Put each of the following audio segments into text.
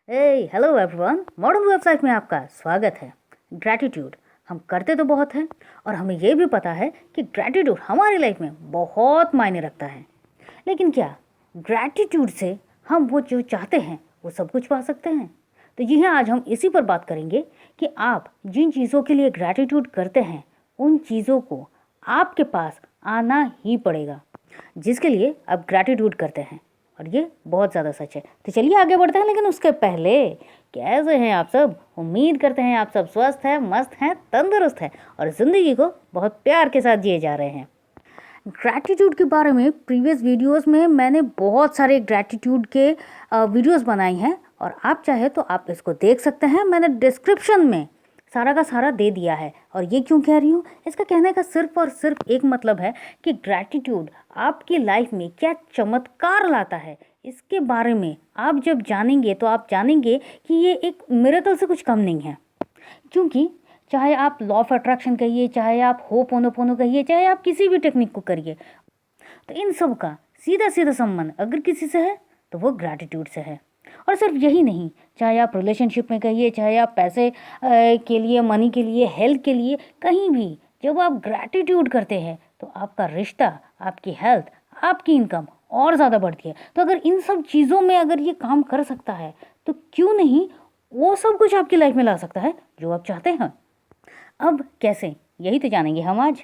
Hello everyone, modern web life में आपका स्वागत है। ग्रैटिट्यूड हम करते तो बहुत हैं और हमें ये भी पता है कि ग्रैटिट्यूड हमारी लाइफ में बहुत मायने रखता है। लेकिन क्या ग्रैटिट्यूड से हम वो जो चाहते हैं वो सब कुछ पा सकते हैं? तो जी हाँ, आज हम इसी पर बात करेंगे कि आप जिन चीज़ों के लिए ग्रैटिट्यूड करते हैं उन चीज़ों को आपके पास आना ही पड़ेगा जिसके लिए आप ग्रैटिट्यूड करते हैं। और ये बहुत ज़्यादा सच है। तो चलिए आगे बढ़ते हैं, लेकिन उसके पहले कैसे हैं आप सब? उम्मीद करते हैं आप सब स्वस्थ हैं, मस्त हैं, तंदुरुस्त हैं और ज़िंदगी को बहुत प्यार के साथ जिए जा रहे हैं। ग्रैटिट्यूड के बारे में प्रीवियस वीडियोस में मैंने बहुत सारे ग्रैटिट्यूड के वीडियोस बनाई हैं और आप चाहे तो आप इसको देख सकते हैं। मैंने डिस्क्रिप्शन में सारा का सारा दे दिया है। और ये क्यों कह रही हूँ, इसका कहने का सिर्फ और सिर्फ एक मतलब है कि ग्रैटिट्यूड आपकी लाइफ में क्या चमत्कार लाता है, इसके बारे में आप जब जानेंगे तो आप जानेंगे कि ये एक मिरेकल से कुछ कम नहीं है। क्योंकि चाहे आप लॉ ऑफ अट्रैक्शन कहिए, चाहे आप होपोनोपोनो कहिए, चाहे आप किसी भी टेक्निक को करिए, तो इन सब का सीधा सीधा संबंध अगर किसी से है तो वो ग्रैटिट्यूड से है। और सिर्फ यही नहीं, चाहे आप रिलेशनशिप में कहिए, चाहे आप पैसे के लिए, मनी के लिए, हेल्थ के लिए, कहीं भी जब आप ग्रैटिट्यूड करते हैं तो आपका रिश्ता, आपकी हेल्थ, आपकी इनकम और ज़्यादा बढ़ती है। तो अगर इन सब चीज़ों में अगर ये काम कर सकता है तो क्यों नहीं वो सब कुछ आपकी लाइफ में ला सकता है जो आप चाहते हैं। अब कैसे, यही तो जानेंगे हम आज।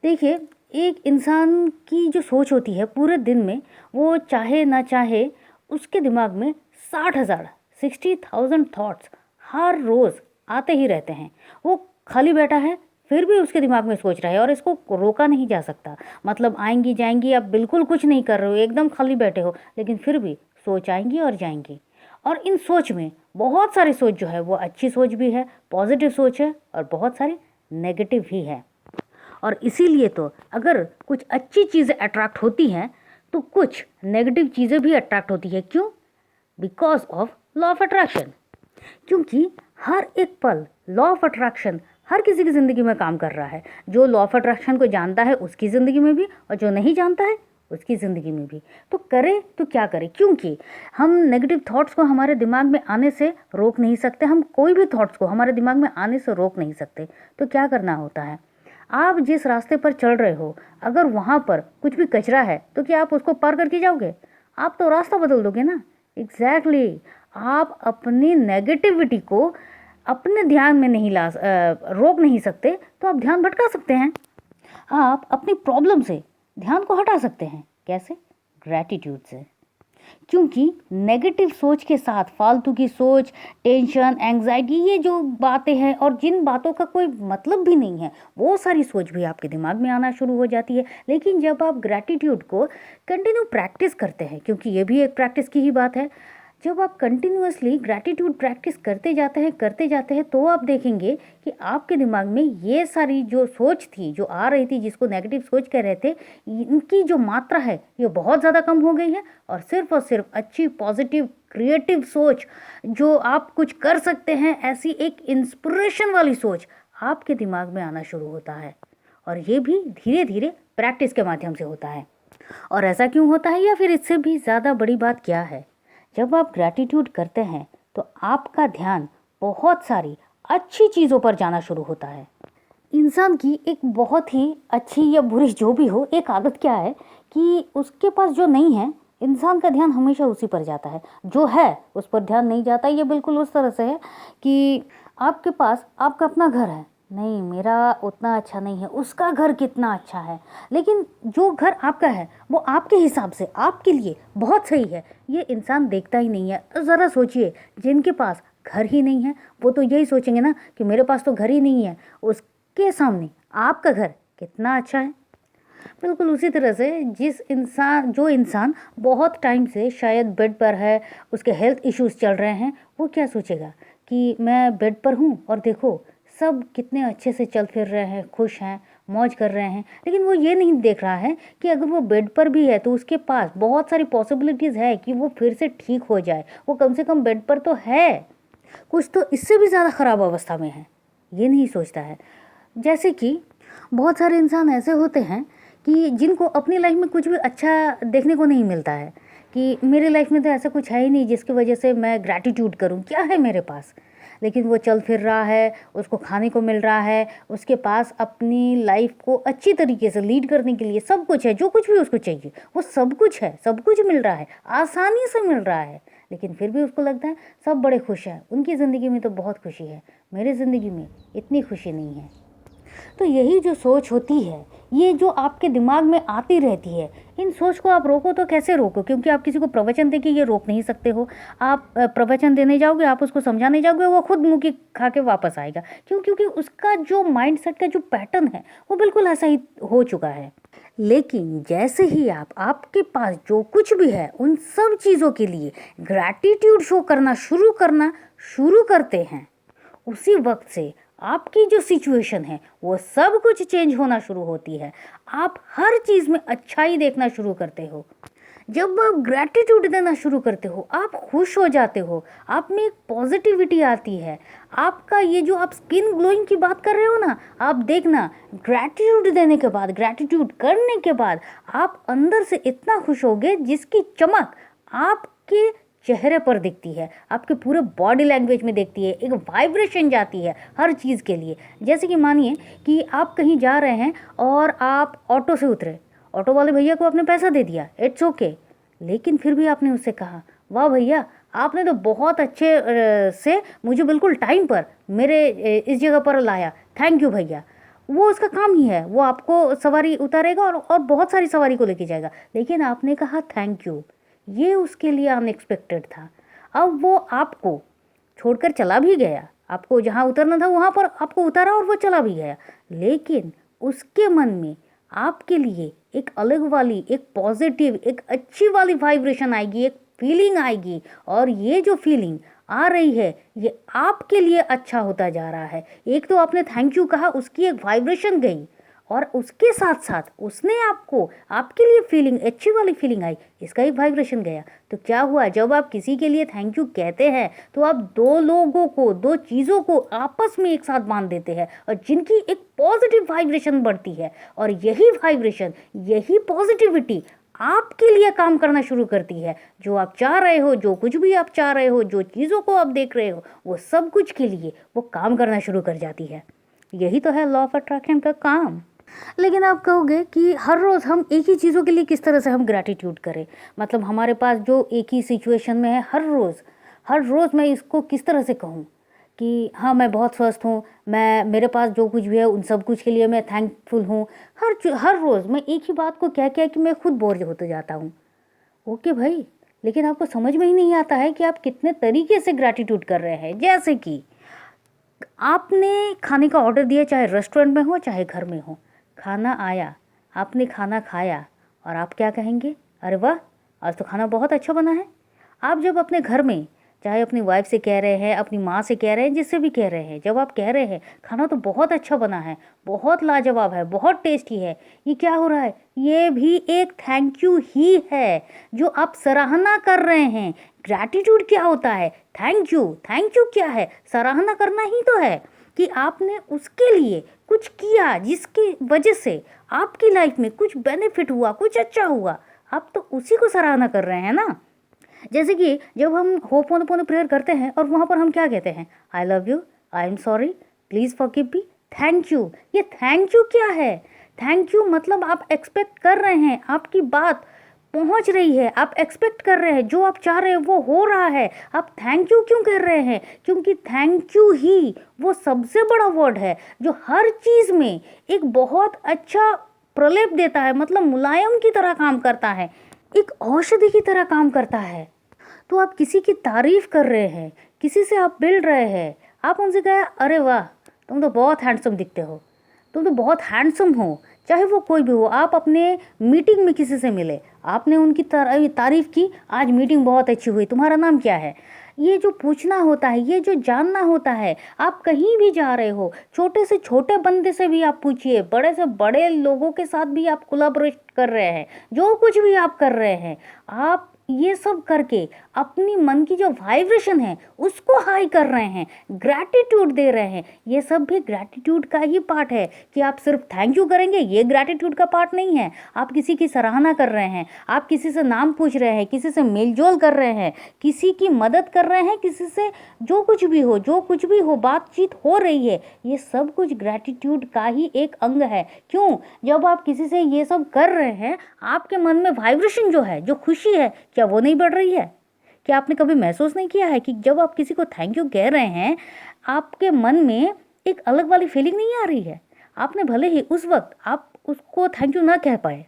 देखिए, एक इंसान की जो सोच होती है पूरे दिन में, वो चाहे ना चाहे उसके दिमाग में 60,000 थॉट्स हर रोज़ आते ही रहते हैं। वो खाली बैठा है फिर भी उसके दिमाग में सोच रहा है और इसको रोका नहीं जा सकता। मतलब आएंगी जाएंगी, आप बिल्कुल कुछ नहीं कर रहे हो, एकदम खाली बैठे हो, लेकिन फिर भी सोच आएंगी और जाएंगी। और इन सोच में बहुत सारी सोच जो है वो अच्छी सोच भी है, पॉजिटिव सोच है, और बहुत सारी नेगेटिव भी है। और इसीलिए तो अगर कुछ अच्छी चीज़ें अट्रैक्ट होती हैं तो कुछ नेगेटिव चीज़ें भी अट्रैक्ट होती है। क्यों? Because of law of attraction. क्योंकि हर एक पल लॉ ऑफ अट्रैक्शन हर किसी की ज़िंदगी में काम कर रहा है। जो लॉ ऑफ अट्रैक्शन को जानता है उसकी ज़िंदगी में भी, और जो नहीं जानता है उसकी ज़िंदगी में भी। तो करे तो क्या करें? क्योंकि हम नेगेटिव थॉट्स को हमारे दिमाग में आने से रोक नहीं सकते, हम कोई भी थॉट्स को हमारे दिमाग में आने से रोक नहीं सकते। तो क्या करना होता है, आप जिस रास्ते पर चल रहे हो अगर वहाँ पर कुछ भी कचरा है तो क्या आप उसको पार करके जाओगे? आप तो रास्ता बदल दोगे ना। एग्जैक्टली आप अपनी नेगेटिविटी को अपने ध्यान में नहीं रोक नहीं सकते, तो आप ध्यान भटका सकते हैं। आप अपनी प्रॉब्लम से ध्यान को हटा सकते हैं। कैसे? ग्रैटिट्यूड से। क्योंकि नेगेटिव सोच के साथ फालतू की सोच, टेंशन, एंग्जाइटी, ये जो बातें हैं और जिन बातों का कोई मतलब भी नहीं है, वो सारी सोच भी आपके दिमाग में आना शुरू हो जाती है। लेकिन जब आप ग्रैटिट्यूड को कंटिन्यू प्रैक्टिस करते हैं, क्योंकि ये भी एक प्रैक्टिस की ही बात है, जब आप कंटिन्यूअसली ग्रैटिट्यूड प्रैक्टिस करते जाते हैं तो आप देखेंगे कि आपके दिमाग में ये सारी जो सोच थी, जो आ रही थी, जिसको नेगेटिव सोच कह रहे थे, इनकी जो मात्रा है ये बहुत ज़्यादा कम हो गई है। और सिर्फ अच्छी, पॉजिटिव, क्रिएटिव सोच, जो आप कुछ कर सकते हैं, ऐसी एक इंस्पिरेशन वाली सोच आपके दिमाग में आना शुरू होता है। और ये भी धीरे धीरे प्रैक्टिस के माध्यम से होता है। और ऐसा क्यों होता है, या फिर इससे भी ज़्यादा बड़ी बात क्या है, जब आप ग्रैटिट्यूड करते हैं तो आपका ध्यान बहुत सारी अच्छी चीज़ों पर जाना शुरू होता है। इंसान की एक बहुत ही अच्छी या बुरी जो भी हो, एक आदत क्या है कि उसके पास जो नहीं है, इंसान का ध्यान हमेशा उसी पर जाता है। जो है उस पर ध्यान नहीं जाता। ये बिल्कुल उस तरह से है कि आपके पास आपका अपना घर है, नहीं मेरा उतना अच्छा नहीं है, उसका घर कितना अच्छा है, लेकिन जो घर आपका है वो आपके हिसाब से आपके लिए बहुत सही है, ये इंसान देखता ही नहीं है। ज़रा सोचिए, जिनके पास घर ही नहीं है वो तो यही सोचेंगे ना कि मेरे पास तो घर ही नहीं है, उसके सामने आपका घर कितना अच्छा है। बिल्कुल उसी तरह से जो इंसान बहुत टाइम से शायद बेड पर है, उसके हेल्थ इश्यूज़ चल रहे हैं, वो क्या सोचेगा कि मैं बेड पर हूँ और देखो सब कितने अच्छे से चल फिर रहे हैं, खुश हैं, मौज कर रहे हैं। लेकिन वो ये नहीं देख रहा है कि अगर वो बेड पर भी है तो उसके पास बहुत सारी पॉसिबिलिटीज़ है कि वो फिर से ठीक हो जाए। वो कम से कम बेड पर तो है, कुछ तो इससे भी ज़्यादा ख़राब अवस्था में है, ये नहीं सोचता है। जैसे कि बहुत सारे इंसान ऐसे होते हैं कि जिनको अपनी लाइफ में कुछ भी अच्छा देखने को नहीं मिलता है, कि मेरी लाइफ में तो ऐसा कुछ है ही नहीं जिसकी वजह से मैं ग्रैटिट्यूड करूं, क्या है मेरे पास। लेकिन वो चल फिर रहा है, उसको खाने को मिल रहा है, उसके पास अपनी लाइफ को अच्छी तरीके से लीड करने के लिए सब कुछ है, जो कुछ भी उसको चाहिए वो सब कुछ है, सब कुछ मिल रहा है, आसानी से मिल रहा है। लेकिन फिर भी उसको लगता है सब बड़े खुश हैं, उनकी ज़िंदगी में तो बहुत खुशी है, मेरी ज़िंदगी में इतनी खुशी नहीं है। तो यही जो सोच होती है, ये जो आपके दिमाग में आती रहती है, इन सोच को आप रोको तो कैसे रोको, क्योंकि आप किसी को प्रवचन दे के ये रोक नहीं सकते हो। आप प्रवचन देने जाओगे, आप उसको समझाने जाओगे, वो खुद मुँह की खा के वापस आएगा। क्यों? क्योंकि उसका जो माइंडसेट का जो पैटर्न है वो बिल्कुल ऐसा ही हो चुका है। लेकिन जैसे ही आपके पास जो कुछ भी है उन सब चीज़ों के लिए ग्रैटिट्यूड शो करना शुरू करते हैं, उसी वक्त से आपकी जो सिचुएशन है वो सब कुछ चेंज होना शुरू होती है। आप हर चीज़ में अच्छाई देखना शुरू करते हो। जब आप ग्रैटिट्यूड देना शुरू करते हो, आप खुश हो जाते हो, आप में एक पॉजिटिविटी आती है। आपका ये जो आप स्किन ग्लोइंग की बात कर रहे हो ना, आप देखना ग्रैटिट्यूड देने के बाद, ग्रैटिट्यूड करने के बाद आप अंदर से इतना खुश होगे जिसकी चमक आपके चेहरे पर दिखती है, आपके पूरे बॉडी लैंग्वेज में दिखती है, एक वाइब्रेशन जाती है हर चीज़ के लिए। जैसे कि मानिए कि आप कहीं जा रहे हैं और आप ऑटो से उतरे, ऑटो वाले भैया को आपने पैसा दे दिया, इट्स ओके। लेकिन फिर भी आपने उससे कहा, वाह भैया आपने तो बहुत अच्छे से मुझे बिल्कुल टाइम पर मेरे इस जगह पर लाया, थैंक यू भैया। वो उसका काम ही है, वो आपको सवारी उतारेगा और बहुत सारी सवारी को लेके जाएगा। लेकिन आपने कहा थैंक यू, ये उसके लिए अनएक्सपेक्टेड था। अब वो आपको छोड़कर चला भी गया, आपको जहाँ उतरना था वहाँ पर आपको उतारा और वो चला भी गया। लेकिन उसके मन में आपके लिए एक अलग वाली, एक पॉजिटिव, एक अच्छी वाली वाइब्रेशन आएगी, एक फीलिंग आएगी। और ये जो फीलिंग आ रही है ये आपके लिए अच्छा होता जा रहा है। एक तो आपने थैंक यू कहा, उसकी एक वाइब्रेशन गई, और उसके साथ साथ उसने आपको, आपके लिए फीलिंग, अच्छी वाली फीलिंग आई, इसका एक वाइब्रेशन गया। तो क्या हुआ, जब आप किसी के लिए थैंक यू कहते हैं तो आप दो लोगों को, दो चीज़ों को आपस में एक साथ बांध देते हैं, और जिनकी एक पॉजिटिव वाइब्रेशन बढ़ती है। और यही वाइब्रेशन, यही पॉजिटिविटी आपके लिए काम करना शुरू करती है। जो आप चाह रहे हो, जो कुछ भी आप चाह रहे हो, जो चीज़ों को आप देख रहे हो, वो सब कुछ के लिए वो काम करना शुरू कर जाती है। यही तो है लॉ ऑफ अट्रैक्शन का काम। लेकिन आप कहोगे कि हर रोज़ हम एक ही चीज़ों के लिए किस तरह से हम ग्रैटिट्यूड करें, मतलब हमारे पास जो एक ही सिचुएशन में है, हर रोज़ मैं इसको किस तरह से कहूँ कि हाँ मैं बहुत स्वस्थ हूँ, मैं, मेरे पास जो कुछ भी है उन सब कुछ के लिए मैं थैंकफुल हूँ। हर रोज़ मैं एक ही बात को कह के कि मैं खुद बोर होते जाता हूँ। ओके भाई, लेकिन आपको समझ में ही नहीं आता है कि आप कितने तरीके से ग्रैटिट्यूड कर रहे हैं। जैसे कि आपने खाने का ऑर्डर दिया, चाहे रेस्टोरेंट में हो चाहे घर में हो, खाना आया, आपने खाना खाया, और आप क्या कहेंगे, अरे वाह आज तो खाना बहुत अच्छा बना है। आप जब अपने घर में, चाहे अपनी वाइफ से कह रहे हैं, अपनी माँ से कह रहे हैं, जिससे भी कह रहे हैं, जब आप कह रहे हैं खाना तो बहुत अच्छा बना है, बहुत लाजवाब है, बहुत टेस्टी है, ये क्या हो रहा है, ये भी एक थैंक यू ही है जो आप सराहना कर रहे हैं। ग्रैटिट्यूड क्या होता है, थैंक यू क्या है, सराहना करना ही तो है कि आपने उसके लिए कुछ किया जिसकी वजह से आपकी लाइफ में कुछ बेनिफिट हुआ, कुछ अच्छा हुआ, आप तो उसी को सराहना कर रहे हैं ना। जैसे कि जब हम होपोनोपोनो प्रेयर करते हैं और वहाँ पर हम क्या कहते हैं, I love you, I am sorry, please forgive me, thank you. ये थैंक यू क्या है, थैंक यू मतलब आप एक्सपेक्ट कर रहे हैं, आपकी बात पहुंच रही है, आप एक्सपेक्ट कर रहे हैं, जो आप चाह रहे हैं वो हो रहा है, आप थैंक यू क्यों कर रहे हैं, क्योंकि थैंक यू ही वो सबसे बड़ा वर्ड है जो हर चीज़ में एक बहुत अच्छा प्रलेप देता है, मतलब मुलायम की तरह काम करता है, एक औषधि की तरह काम करता है। तो आप किसी की तारीफ़ कर रहे हैं, किसी से आप मिल रहे हैं, आप उनसे कहे अरे वाह तुम तो बहुत हैंडसम दिखते हो, तुम तो बहुत हैंडसम हो, चाहे वो कोई भी हो। आप अपने मीटिंग में किसी से मिले, आपने उनकी तारीफ़ की, आज मीटिंग बहुत अच्छी हुई, तुम्हारा नाम क्या है, ये जो पूछना होता है, ये जो जानना होता है। आप कहीं भी जा रहे हो, छोटे से छोटे बंदे से भी आप पूछिए, बड़े से बड़े लोगों के साथ भी आप कोलैबोरेट कर रहे हैं, जो कुछ भी आप कर रहे हैं, आप ये सब करके अपनी मन की जो वाइब्रेशन है उसको हाई कर रहे हैं, ग्रैटिट्यूड दे रहे हैं। ये सब भी ग्रैटिट्यूड का ही पार्ट है कि आप सिर्फ थैंक यू करेंगे, ये ग्रैटिट्यूड का पार्ट नहीं है। आप किसी की सराहना कर रहे हैं, आप किसी से नाम पूछ रहे हैं, किसी से मेलजोल कर रहे हैं, किसी की मदद कर रहे हैं, किसी से जो कुछ भी हो बातचीत हो रही है, ये सब कुछ ग्रैटिट्यूड का ही एक अंग है। क्यों? जब आप किसी से ये सब कर रहे हैं, आपके मन में वाइब्रेशन जो है, जो खुशी है, क्या वो नहीं बढ़ रही है? क्या आपने कभी महसूस नहीं किया है कि जब आप किसी को थैंक यू कह रहे हैं, आपके मन में एक अलग वाली फीलिंग नहीं आ रही है? आपने भले ही उस वक्त आप उसको थैंक यू ना कह पाए,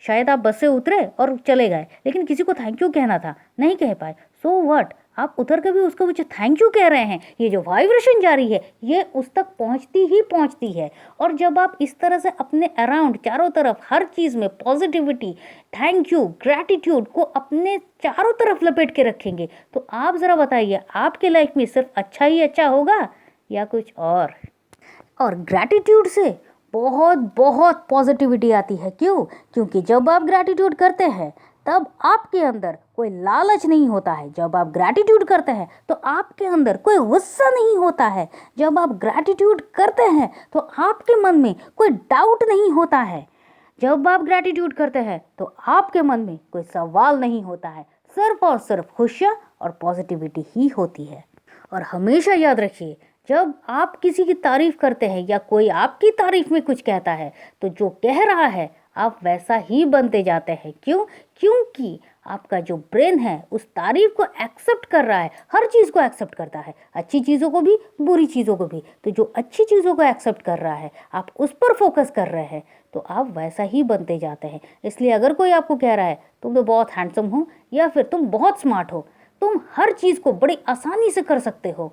शायद आप बस से उतरे और चले गए, लेकिन किसी को थैंक यू कहना था, नहीं कह पाए, सो व्हाट, आप उतर के भी उसको जो थैंक यू कह रहे हैं, ये जो वाइब्रेशन जा रही है ये उस तक पहुंचती ही पहुंचती है। और जब आप इस तरह से अपने अराउंड चारों तरफ हर चीज़ में पॉजिटिविटी, थैंक यू, ग्रैटिट्यूड को अपने चारों तरफ लपेट के रखेंगे, तो आप ज़रा बताइए आपके लाइफ में सिर्फ अच्छा ही अच्छा होगा या कुछ और ग्रैटिट्यूड से बहुत बहुत पॉजिटिविटी आती है। क्यों? क्योंकि जब आप ग्रैटिट्यूड करते हैं तब आपके अंदर कोई लालच नहीं होता है। जब आप ग्रैटिट्यूड करते हैं तो आपके अंदर कोई गुस्सा नहीं होता है। जब आप ग्रैटिट्यूड करते हैं तो आपके मन में कोई डाउट नहीं होता है। जब आप ग्रैटिट्यूड करते हैं तो आपके मन में कोई सवाल नहीं होता है। सिर्फ और सिर्फ खुशियाँ और पॉजिटिविटी ही होती है। और हमेशा याद रखिए, जब आप किसी की तारीफ करते हैं या कोई आपकी तारीफ में कुछ कहता है तो जो कह रहा है आप वैसा ही बनते जाते हैं। क्यों? क्योंकि आपका जो ब्रेन है उस तारीफ को एक्सेप्ट कर रहा है, हर चीज़ को एक्सेप्ट करता है, अच्छी चीज़ों को भी, बुरी चीज़ों को भी। तो जो अच्छी चीज़ों को एक्सेप्ट कर रहा है, आप उस पर फोकस कर रहे हैं, तो आप वैसा ही बनते जाते हैं। इसलिए अगर कोई आपको कह रहा है तुम तो बहुत हैंडसम हो या फिर तुम बहुत स्मार्ट हो, तुम हर चीज़ को बड़ी आसानी से कर सकते हो,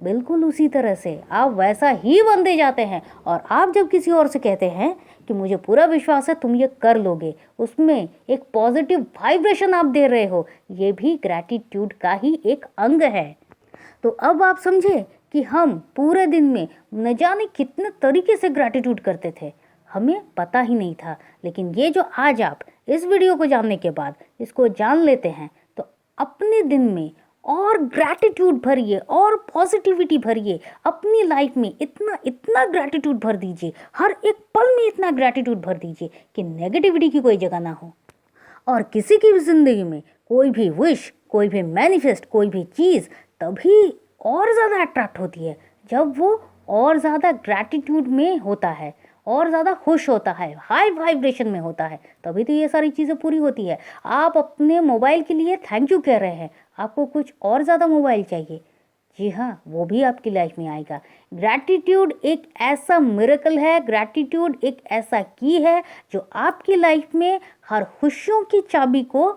बिल्कुल उसी तरह से आप वैसा ही बनते जाते हैं। और आप जब किसी और से कहते हैं कि मुझे पूरा विश्वास है तुम ये कर लोगे, उसमें एक पॉजिटिव वाइब्रेशन आप दे रहे हो, ये भी ग्रैटिट्यूड का ही एक अंग है। तो अब आप समझे कि हम पूरे दिन में न जाने कितने तरीके से ग्रैटिट्यूड करते थे, हमें पता ही नहीं था। लेकिन ये जो आज आप इस वीडियो को जानने के बाद इसको जान लेते हैं, तो अपने दिन में और ग्रैटिट्यूड भरिए और पॉजिटिविटी भरिए। अपनी लाइफ में इतना इतना ग्रैटिट्यूड भर दीजिए, हर एक पल में इतना ग्रैटिट्यूड भर दीजिए कि नेगेटिविटी की कोई जगह ना हो। और किसी की भी ज़िंदगी में कोई भी विश, कोई भी मैनिफेस्ट, कोई भी चीज़ तभी और ज़्यादा अट्रैक्ट होती है जब वो और ज़्यादा ग्रैटिट्यूड में होता है, और ज़्यादा खुश होता है, हाई वाइब्रेशन में होता है, तभी तो ये सारी चीज़ें पूरी होती है। आप अपने मोबाइल के लिए थैंक यू कह रहे हैं, आपको कुछ और ज़्यादा मोबाइल चाहिए, जी हाँ, वो भी आपकी लाइफ में आएगा। ग्रैटिट्यूड एक ऐसा मिरेकल है, ग्रैटिट्यूड एक ऐसा की है जो आपकी लाइफ में हर खुशियों की चाबी को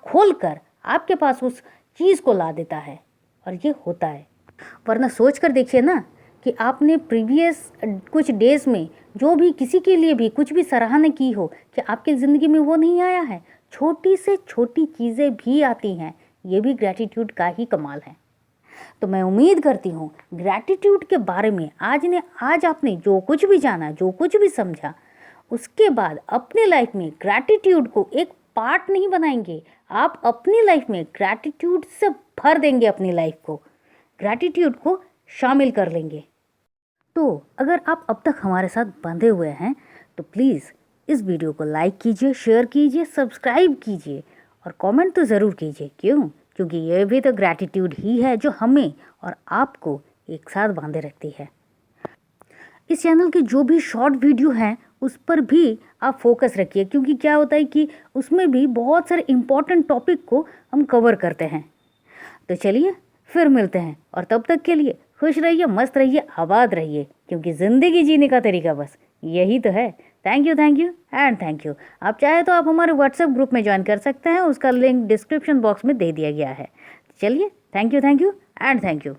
खोल कर आपके पास उस चीज़ को ला देता है। और ये होता है, वरना सोच कर देखिए ना कि आपने प्रीवियस कुछ डेज़ में जो भी किसी के लिए भी कुछ भी सराहना की हो, कि आपकी ज़िंदगी में वो नहीं आया है। छोटी से छोटी चीज़ें भी आती हैं, ये भी ग्रैटिट्यूड का ही कमाल है। तो मैं उम्मीद करती हूँ ग्रैटिट्यूड के बारे में आज आपने जो कुछ भी जाना, जो कुछ भी समझा, उसके बाद अपने लाइफ में ग्रैटिट्यूड को एक पार्ट नहीं बनाएंगे, आप अपनी लाइफ में ग्रैटिट्यूड से भर देंगे, अपनी लाइफ को ग्रैटिट्यूड को शामिल कर लेंगे। तो अगर आप अब तक हमारे साथ बंधे हुए हैं तो प्लीज़ इस वीडियो को लाइक कीजिए, शेयर कीजिए, सब्सक्राइब कीजिए और कमेंट तो ज़रूर कीजिए। क्यों? क्योंकि ये भी तो ग्रैटिट्यूड ही है जो हमें और आपको एक साथ बांधे रखती है। इस चैनल के जो भी शॉर्ट वीडियो हैं उस पर भी आप फोकस रखिए, क्योंकि क्या होता है कि उसमें भी बहुत सारे इम्पॉर्टेंट टॉपिक को हम कवर करते हैं। तो चलिए फिर मिलते हैं, और तब तक के लिए खुश रहिए, मस्त रहिए, आबाद रहिए, क्योंकि ज़िंदगी जीने का तरीका बस यही तो है। Thank you and thank you. आप चाहे तो आप हमारे व्हाट्सएप ग्रुप में ज्वाइन कर सकते हैं, उसका लिंक डिस्क्रिप्शन बॉक्स में दे दिया गया है। चलिए, thank you and thank you.